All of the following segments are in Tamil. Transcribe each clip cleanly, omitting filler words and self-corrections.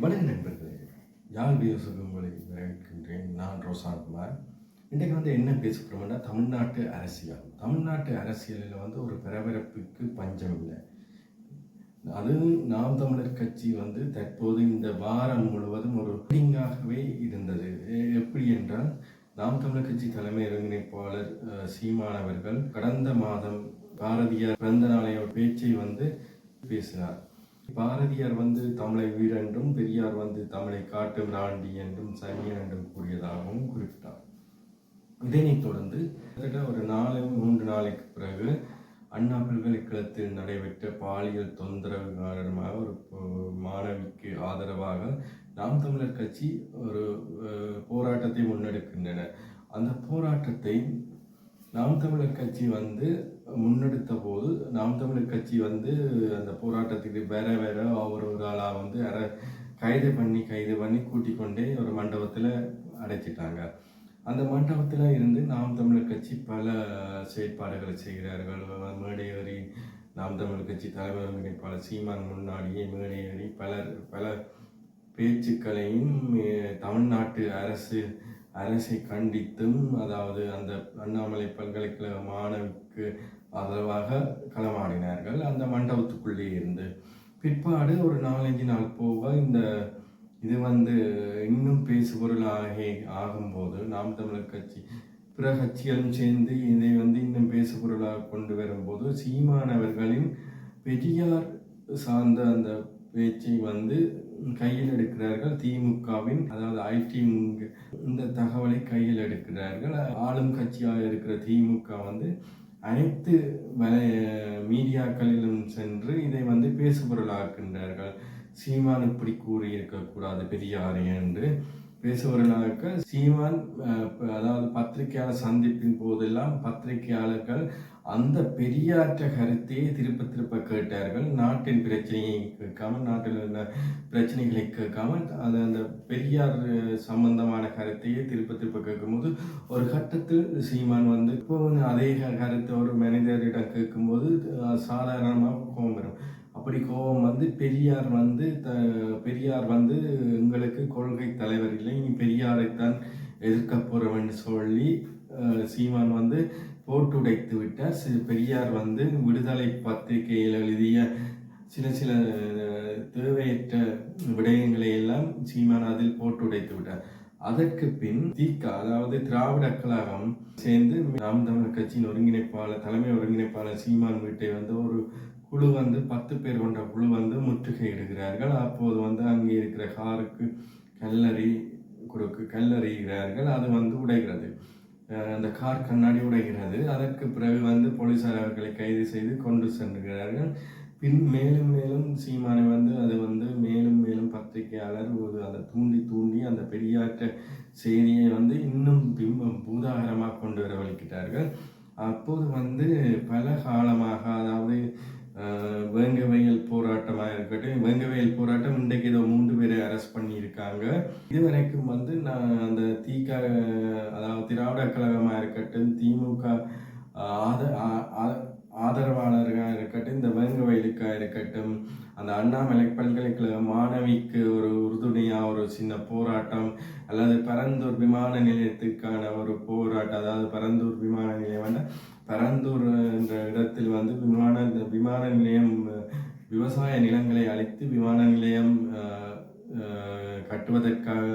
வணக்கம் நண்பர்களே, யாழ் வீரசுக்கு உங்களை வரவேற்கின்றேன். நான் ரோசான்குமார். இன்றைக்கு என்ன பேச போகிறோம்னா தமிழ்நாட்டு அரசியல். தமிழ்நாட்டு அரசியலில் ஒரு பரபரப்புக்கு பஞ்சம் இல்லை. அதுவும் நாம் தமிழர் கட்சி தற்போது இந்த வாரம் முழுவதும் ஒரு மீட்டிங்காகவே இருந்தது. எப்படி என்றால், நாம் தமிழர் கட்சி தலைமை ஒருங்கிணைப்பாளர் சீமான் அவர்கள் கடந்த மாதம் பாரதியார் பிறந்த நாளைய பேச்சை பேசினார். பாரதியார் தமிழை வீர் என்றும், பெரியார் தமிழை காட்டும் ராண்டி என்றும் சனியன் என்றும் கூறியதாகவும் குறிப்பிட்டார். இதனைத் தொடர்ந்து ஒரு 3 நாளைக்கு பிறகு அண்ணா பல்கலைக்கழகத்தில் நடைபெற்ற பாலியல் தொந்தரவு காரணமாக ஒரு மாணவிக்கு ஆதரவாக நாம் தமிழர் கட்சி ஒரு போராட்டத்தை முன்னெடுக்கின்றன. அந்த போராட்டத்தை நாம் தமிழர் கட்சி முன்னெடுத்த போது நாம் தமிழர் கட்சி அந்த போராட்டத்துக்கு வேற ஒரு ஆளாக கைது பண்ணி கூட்டிக் கொண்டே ஒரு மண்டபத்தில் அடைச்சிட்டாங்க. அந்த மண்டபத்தில் இருந்து நாம் தமிழர் கட்சி பல செயற்பாடுகளை செய்கிறார்கள். மேடையேறி நாம் தமிழர் கட்சி தலைவர் ஒருங்கிணைப்பாளர் சீமான் முன்னாடியே மேடையேறி பல பேச்சுக்களையும் தமிழ்நாட்டு அரசை கண்டித்தும், அதாவது அந்த அண்ணாமலை பல்கலைக்கழக மாணவிக்கு ஆதரவாக களமாடினார்கள் அந்த மண்டபத்துக்குள்ளே இருந்து. பிற்பாடு ஒரு 4-5 நாள் போக இது இன்னும் பேசுபொருளாக ஆகும்போது நாம் தமிழர் கட்சி பிற கட்சிகளும் சேர்ந்து இதை இன்னும் பேசுபொருளாக கொண்டு வரும்போது சீமான் அவர்களின் பெரியார் சார்ந்த அந்த பேச்சை கையில் எடுக்கிறார்கள். திமுகவின், அதாவது ஐடி இந்த தகவலை கையில் எடுக்கிறார்கள். ஆளும் கட்சியாக இருக்கிற திமுக அனைத்து மீடியாக்களிலும் சென்று இதை பேசுபொருளாக்குகின்றார்கள். சீமான் இப்படி கூறியிருக்கக்கூடாது பெரியாரை என்று பேசுபொருளாக சீமான், அதாவது பத்திரிகையாளர் சந்திப்பின் போதெல்லாம் பத்திரிகையாளர்கள் அந்த பெரியாற்ற கருத்தையே திருப்ப கேட்டார்கள். நாட்டின் பிரச்சனையை கேட்காமல், நாட்டில் உள்ள பிரச்சனைகளை கேட்காமல் அந்த பெரியார் சம்பந்தமான கருத்தையே திருப்ப கேட்கும்போது ஒரு கட்டத்தில் சீமான் இப்போ அதே கருத்தை ஒரு மனிதரிடம் கேட்கும்போது சாதாரணமாக கோபம் வரும். அப்படி கோபம் பெரியார் பெரியார் எங்களுக்கு கொள்கை தலைவர் இல்லை, நீ பெரியாரைத்தான் எதிர்க்க போறவன்னு சொல்லி சீமான் போட்டுடைத்து விட்டார். பெரியார் விடுதலை பத்திரிகையில் எழுதிய சில தேவையற்ற விடயங்களை எல்லாம் சீமான் அதில் போட்டுடைத்து விட்டார். அதற்கு பின் அதாவது திராவிட கழகம் சேர்ந்து நாம் தமிழர் கட்சியின் ஒருங்கிணைப்பாளர், தலைமை ஒருங்கிணைப்பாளர் சீமான் வீட்டை ஒரு குழு 10 பேர் கொண்ட குழு முற்றுகையிடுகிறார்கள். அப்போது அங்கே இருக்கிற காருக்கு கல்லறிகிறார்கள். அது உடைகிறது. அந்த கார் கண்ணாடி உடைகிறது. அதற்கு பிறகு போலீசார் அவர்களை கைது செய்து கொண்டு சென்றுகிறார்கள். பின் மேலும் சீமானை அது மேலும் பத்திரிகையாளர் அதை தூண்டி அந்த பெரியாற்ற செய்தியை இன்னும் பூதாகரமாக கொண்டு வரவழைக்கிறார்கள். அப்போது பல காலமாக, அதாவது வேங்கவயல் போராட்டமாக இருக்கட்டும், வேங்கவயல் போராட்டம் இன்றைக்கு ஏதோ 3 பேரை அரெஸ்ட் பண்ணியிருக்காங்க. இதுவரைக்கும் அந்த அதாவது திராவிட கழகமாக இருக்கட்டும், திமுக ஆதரவாளர்களாக இருக்கட்டும், இந்த வேங்கவயலுக்காக இருக்கட்டும், அந்த அண்ணாமலை பல்கலைக்கழக மாணவிக்கு ஒரு உறுதுணையாக ஒரு சின்ன போராட்டம், அல்லது பரந்தூர் விமான நிலையத்துக்கான ஒரு போராட்டம், அதாவது பரந்தூர் விமான நிலையம் பரந்தூர் என்ற இடத்தில் விமான நிலையம் விவசாய நிலங்களை அழித்து விமான நிலையம் கட்டுவதற்காக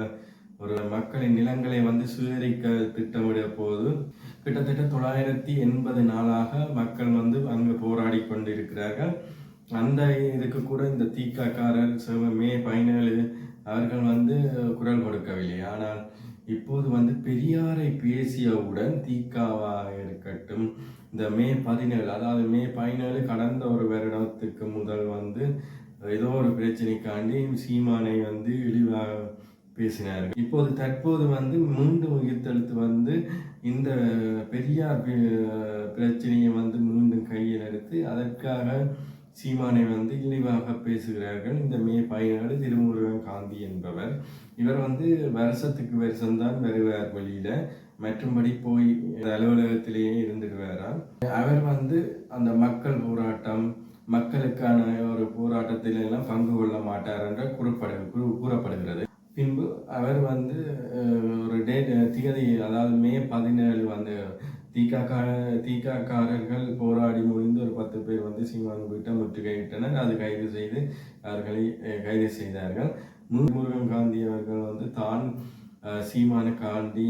ஒரு மக்களின் நிலங்களை சுவீகரிக்க திட்டமிட போது கிட்டத்தட்ட 980 நாளாக மக்கள் அங்கு போராடி கொண்டிருக்கிறார்கள். அந்த இதுக்கு கூட இந்த தீக்காக்காரர் மே 17 அவர்கள் குரல் கொடுக்கவில்லை. ஆனால் இப்போது பெரியாரை பேசியவுடன் தீக்காவாக இருக்கட்டும், இந்த மே 17, அதாவது மே 17 கடந்த ஒரு வருடத்துக்கு முதல் ஏதோ ஒரு பிரச்சனைக்காண்டி சீமானை இழிவாக பேசினார்கள். இப்போது தற்போது மீண்டும் உயிர்த்தெழுத்து இந்த பெரியார் பிரச்சனையை மீண்டும் கையில் எடுத்து அதற்காக சீமானை இழிவாக பேசுகிறார்கள். இந்த மே 17 திருமுருகன் காந்தி என்பவர், இவர் வருஷத்துக்கு வருஷம்தான் வருவார் வெளியில, மற்றும்படி போய் அலுவலகத்திலேயே இருந்துடுவாராம். அவர் அந்த மக்கள் போராட்டம், மக்களுக்கான ஒரு போராட்டத்தில் எல்லாம் பங்கு கொள்ள மாட்டார் என்ற கூறப்படுகிறது. பின்பு அவர் வந்து ஒரு திகதி, அதாவது மே 17 வந்து தீக்காக்காரர்கள் போராடி முடிந்து ஒரு 10 பேர் வந்து சீமான் வீட்டை முற்றுகையிட்டனர். அது கைது செய்து அவர்களை கைது செய்தார்கள். முருகன் காந்தி அவர்கள் வந்து தான் சீமானுக்கு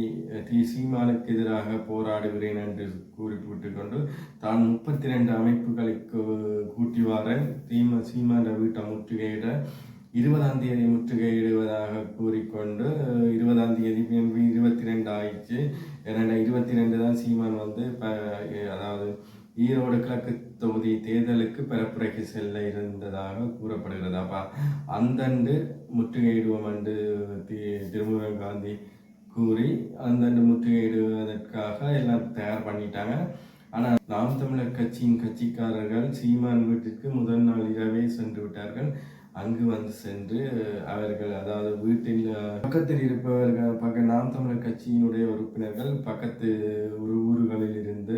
எதிராக போராடுகிறேன் என்று கூறிவிட்டு கொண்டு தான் 32 அமைப்புகளை கூட்டி வார சீமான வீட்டை முற்றுகையிட 20ஆம் தேதி முற்றுகையிடுவதாக கூறிக்கொண்டு 20ஆம் தேதி 22 ஆயிடுச்சு. 22 தான் சீமான் வந்து அதாவது ஈரோடு கிழக்கு தொகுதி தேர்தலுக்கு பரப்புரைக்கு செல்ல இருந்ததாக கூறப்படுகிறது. அப்ப அந்தண்டு முற்றுகையிடுவோம் என்று திருமுருகன் காந்தி கூறி அந்தண்டு முற்றுகையிடுவதற்காக எல்லாம் தயார் பண்ணிட்டாங்க. ஆனால் நாம் தமிழர் கட்சியின் கட்சிக்காரர்கள் சீமான் வீட்டிற்கு முதல் நாள் இரவே சென்று விட்டார்கள். அங்கு வந்து சென்று அவர்கள், அதாவது வீட்டில் பக்கத்தில் இருப்பவர்கள் நாம் தமிழர் கட்சியினுடைய உறுப்பினர்கள் பக்கத்து ஊர்களில் இருந்து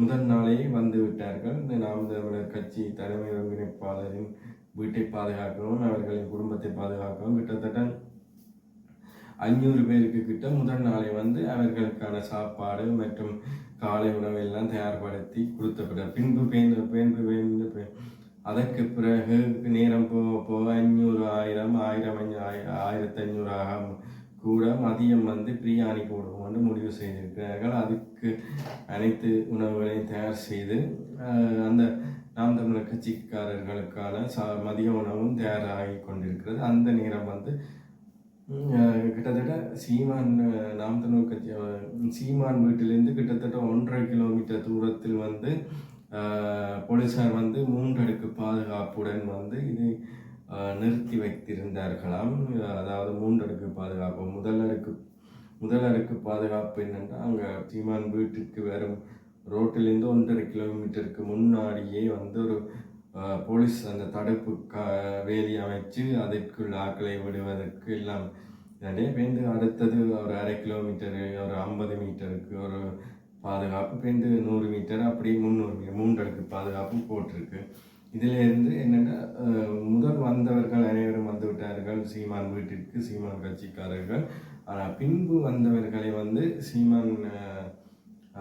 முதல் நாளே வந்து விட்டார்கள். நாம் தமிழர் கட்சி தலைமை ஒருங்கிணைப்பாளரின் வீட்டை பாதுகாக்கவும் அவர்களின் குடும்பத்தை பாதுகாக்கவும் கிட்டத்தட்ட 500 பேருக்கு கிட்ட முதல் நாளை வந்து அவர்களுக்கான சாப்பாடு மற்றும் காலை உணவை எல்லாம் தயார்படுத்தி கொடுத்த பின்பு அதற்கு பிறகு நேரம் போக 500, 1000, 1500 ஆக கூட மதியம் வந்து பிரியாணி போடுவோம் என்று முடிவு செய்திருக்கிறார்கள். அதுக்கு அனைத்து உணவுகளையும் தயார் செய்து அந்த நாம் தமிழர் கட்சிக்காரர்களுக்கான மதிய உணவும் தயாராகி கொண்டிருக்கிறது. அந்த நேரம் வந்து கிட்டத்தட்ட நாம் தமிழர் கட்சி சீமான் வீட்டிலிருந்து கிட்டத்தட்ட 1.5 கிலோமீட்டர் தூரத்தில் வந்து போலீசார் வந்து 3 அடுக்கு பாதுகாப்புடன் வந்து இது நிறுத்தி வைத்திருந்தார்களாம். அதாவது 3 அடுக்கு பாதுகாப்பு. முதல் அடுக்கு பாதுகாப்பு என்னென்னா, அங்கே சீமான் வீட்டுக்கு வரும் ரோட்டிலேருந்து 1.5 கிலோமீட்டருக்கு முன்னாடியே வந்து ஒரு போலீஸ் அந்த தடுப்பு வேலி அமைச்சு அதற்குள் ஆக்களை விடுவதற்கு எல்லாம் பேருந்து. அடுத்தது ஒரு 1/2 கிலோமீட்டரு, ஒரு 50 மீட்டருக்கு ஒரு பாதுகாப்பு, பேருந்து 100 மீட்டர், அப்படி 300 மீட்டர் 3 அடுக்கு பாதுகாப்பு போட்டிருக்கு. இதிலிருந்து என்னென்னா, முதல் வந்தவர்கள் அனைவரும் வந்து விட்டார்கள் சீமான் வீட்டிற்கு, சீமான் கட்சிக்காரர்கள். ஆனால் பின்பு வந்தவர்களை வந்து சீமான்,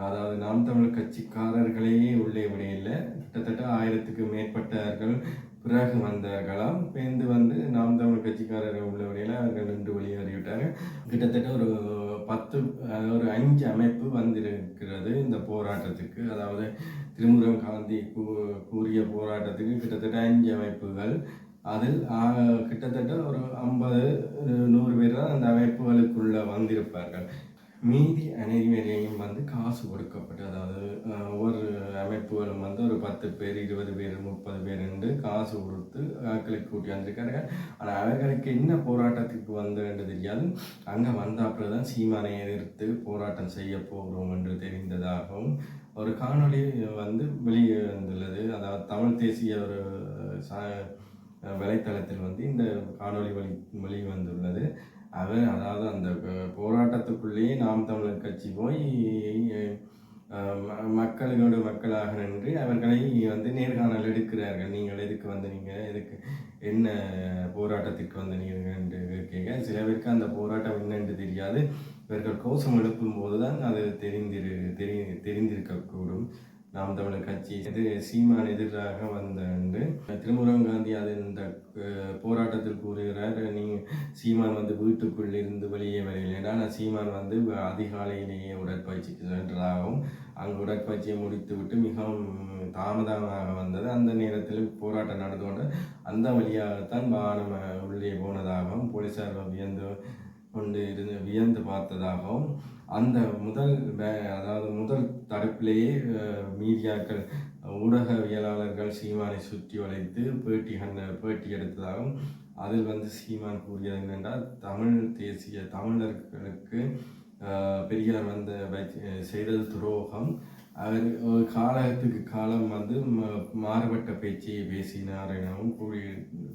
அதாவது நாம் தமிழ் கட்சிக்காரர்களையே உள்ளே விடையில்லை. கிட்டத்தட்ட 1000க்கு மேற்பட்டவர்கள் பிறகு வந்தார்களாம். பேருந்து வந்து நாம் தமிழ் கட்சிக்காரர்கள் உள்ள வழியில் அவர்கள் நின்று வெளியேறிவிட்டார்கள். கிட்டத்தட்ட ஒரு 5 அமைப்பு வந்திருக்கிறது இந்த போராட்டத்துக்கு. அதாவது திருமுருகன் காந்தி கூறிய போராட்டத்துக்கு கிட்டத்தட்ட 5 அமைப்புகள். அதில் கிட்டத்தட்ட ஒரு 50-100 பேர் தான் அந்த அமைப்புகளுக்குள்ள வந்திருப்பார்கள். மீதி அனைவரையும் வந்து காசு கொடுக்கப்பட்டு, அதாவது ஒவ்வொரு அமைப்புகளும் வந்து ஒரு 10 பேர், 20 பேர், 30 பேர் என்று காசு கொடுத்து ஆட்களை கூட்டி வந்திருக்காங்க. ஆனால் அவர்களுக்கு என்ன போராட்டத்துக்கு வந்து என்று தெரியாது. அங்கே வந்தாப்புல தான் சீமானை எதிர்த்து போராட்டம் செய்ய போகிறோம் என்று தெரிந்ததாகவும் ஒரு காணொளி வந்து வெளியே வந்துள்ளது. அதாவது தமிழ் தேசிய ஒரு வலைத்தளத்தில் வந்து இந்த காணொளி வெளி வந்துள்ளது. அதாவது அந்த போராட்டத்துக்குள்ளேயே நாம் தமிழர் கட்சி போய் மக்களோடு மக்களாக நின்று அவர்களை வந்து நேர்காணல் எடுக்கிறார்கள். நீங்கள் எதுக்கு வந்தீங்க, எதுக்கு என்ன போராட்டத்திற்கு வந்தீங்க என்று கேட்க, சில பேருக்கு அந்த போராட்டம் என்னென்று தெரியாது. இவர்கள் கோஷம் எழுப்பும் போது தான் அது தெரிந்திருக்கக்கூடும். நாம் தமிழர் கட்சி இது சீமான் எதிராக வந்த திருமுருகன் காந்தி அது இந்த போராட்டத்தில் கூறுகிறார், சீமான் வந்து வீட்டுக்குள் இருந்து வெளியே வரவில்லை. ஆனால் சீமான் வந்து அதிகாலையிலேயே உடற்பயிற்சிக்கு சென்றதாகவும் அங்கு உடற்பயிற்சியை முடித்துவிட்டு மிகவும் தாமதமாக வந்தது. அந்த நேரத்தில் போராட்டம் நடந்து கொண்டு அந்த வழியாகத்தான் வாகனம் உள்ளே போனதாகவும் போலீசார் வியந்து பார்த்ததாகவும் அந்த முதல் தடுப்பிலேயே மீடியாக்கள், ஊடகவியலாளர்கள் சீமானை சுற்றி வளைத்து பேட்டி எடுத்ததாகவும் அதில் வந்து சீமான் கூறியது என்னென்றால், தமிழர்களுக்கு பெரியார் செய்தது துரோகம். அவர் காலத்துக்கு காலம் வந்து மாறுபட்ட பேச்சையை பேசினார் எனவும்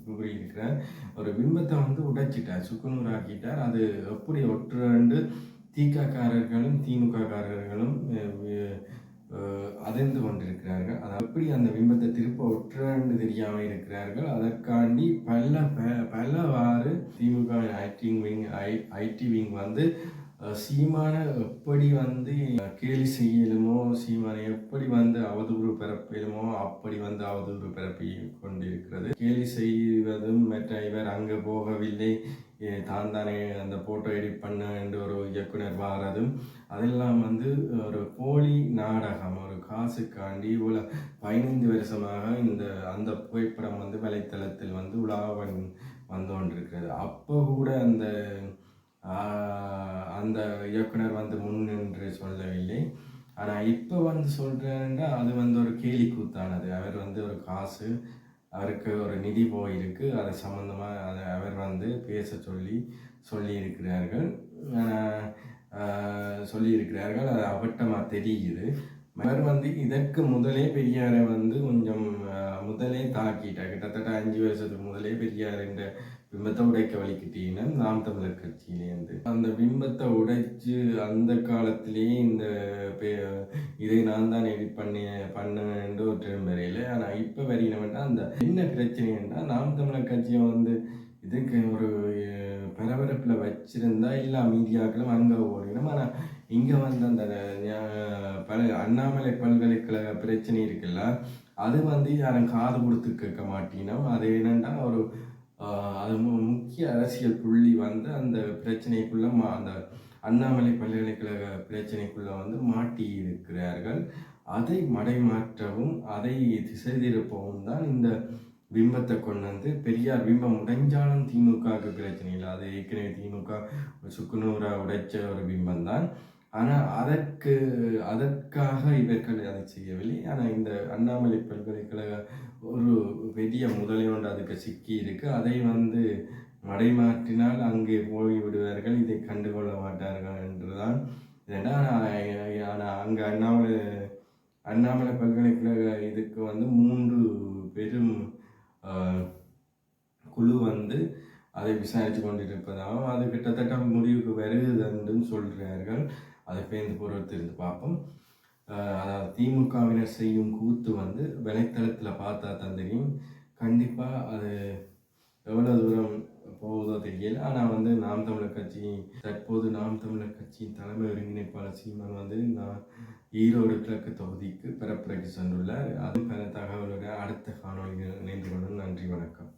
கூறியிருக்கிறார். ஒரு பிம்பத்தை வந்து உடைச்சிட்டார், சுக்குநூறாக்கிட்டார். அது எப்படி ஒன்று திகாக்காரர்களும் திமுக காரர்களும் அதிர்ந்து கொண்டிருக்கிறார்கள். அது எப்படி அந்த பிம்பத்தை திருப்ப ஒற்றன்னு தெரியாமல் இருக்கிறார்கள். அதற்காண்டி பலவாறு திமுக ஐடி விங் வந்து சீமான எப்படி வந்து கேலி செய்யலுமோ, சீமானை எப்படி வந்து அவதூறு பரப்பிலுமோ அப்படி வந்து அவதூறு பரப்பி கொண்டிருக்கிறது. கேலி செய்வதும் மற்ற இவர் அங்கே போகவில்லை, தான் தானே அந்த போட்டோ எடிட் பண்ண என்று ஒரு இயக்குனர் வாரதும் அதெல்லாம் வந்து ஒரு போலி நாடகம். ஒரு காசுக்காண்டி 15 வருஷமாக அந்த புகைப்படம் வந்து வலைத்தளத்தில் வந்து உலாவன் வந்து கொண்டிருக்கிறது. அப்போ கூட அந்த இயக்குனர் வந்து முன் என்று சொல்லவில்லை. ஆனால் இப்போ வந்து சொல்கிறேன்னா அது வந்து ஒரு கேலி கூத்தானது. அவர் வந்து ஒரு காசு, அவருக்கு ஒரு நிதி போயிருக்கு, அது சம்மந்தமாக அவர் வந்து பேச சொல்லியிருக்கிறார்கள். அது அபட்டமாக தெரியுது. அவர் வந்து இதற்கு முதலே பெரியாரை வந்து கொஞ்சம் முதலே தாக்கிட்டார். கிட்டத்தட்ட 5 வருஷத்துக்கு முதலே பெரியார் என்ற பிம்பத்தை உடைக்க வலிக்கிட்டீங்கன்னா நாம் தமிழர் கட்சியிலேருந்து அந்த பிம்பத்தை உடைச்சு அந்த காலத்திலேயே இதை நான் தான் எடிட் பண்ணேன்னு ஒரு டைம் வரையில. ஆனால் இப்போ வரையினவன்டா அந்த என்ன பிரச்சனைன்னா நாம் தமிழர் கட்சியை வந்து இதுக்கு ஒரு பரபரப்பில் வச்சிருந்தா எல்லா மீடியாக்களும் அங்கே ஓடிடும். ஆனால் இங்கே வந்து அந்த அண்ணாமலை பல்கலைக்கழக பிரச்சனை இருக்குல்ல, அது வந்து யாரும் காது கொடுத்து கேட்க மாட்டினோம். அது என்னென்னா அது முக்கிய அரசியல் புள்ளி வந்து அந்த பிரச்சனைக்குள்ள அந்த அண்ணாமலை பல்கலைக்கழக பிரச்சனைக்குள்ள வந்து மாட்டி இருக்கிறார்கள். அதை மடைமாற்றவும் அதை திசை திருப்பவும் தான் இந்த பிம்பத்தை கொண்டு வந்து பெரியார் பிம்பம் உடைஞ்சாலும் திமுகவுக்கு பிரச்சனை இல்லை. அது ஏற்கனவே திமுக சுக்குநூறா உடைச்ச ஒரு பிம்பம் தான். ஆனால் அதற்காக இவர்கள் அதை செய்யவில்லை. ஆனால் இந்த அண்ணாமலை பல்கலைக்கழக ஒரு பெரிய முதலையோண்டு அதுக்கு சிக்கி இருக்கு. அதை வந்து மடைமாற்றினால் அங்கே போய் விடுவார்கள், இதை கண்டுகொள்ள மாட்டார்கள் என்றுதான். ஆனால் அங்கே அண்ணாமலை பல்கலைக்கழக இதுக்கு வந்து 3 பெரும் குழு வந்து அதை விசாரித்து கொண்டிருப்பதாகவும் அது கிட்டத்தட்ட முடிவுக்கு வருதுன்னு சொல்கிறார்கள். அதை பேர்ந்து பொறுத்திருந்து பார்ப்போம். அதாவது திமுகவினர் செய்யும் கூத்து வந்து வலைத்தளத்தில் பார்த்தா தான் தெரியும். கண்டிப்பாக அது எவ்வளோ தூரம் போகுதோ தெரியல. ஆனால் வந்து தற்போது நாம் தமிழர் கட்சியின் தலைமை ஒருங்கிணைப்பாளர் சீமான் வந்து ஈரோடு கிழக்கு தொகுதிக்கு பெறப்படைக்கு சென்றுள்ளார். அது பல தகவலுடைய அடுத்த காணொலிகள் இணைந்து கொண்டு நன்றி, வணக்கம்.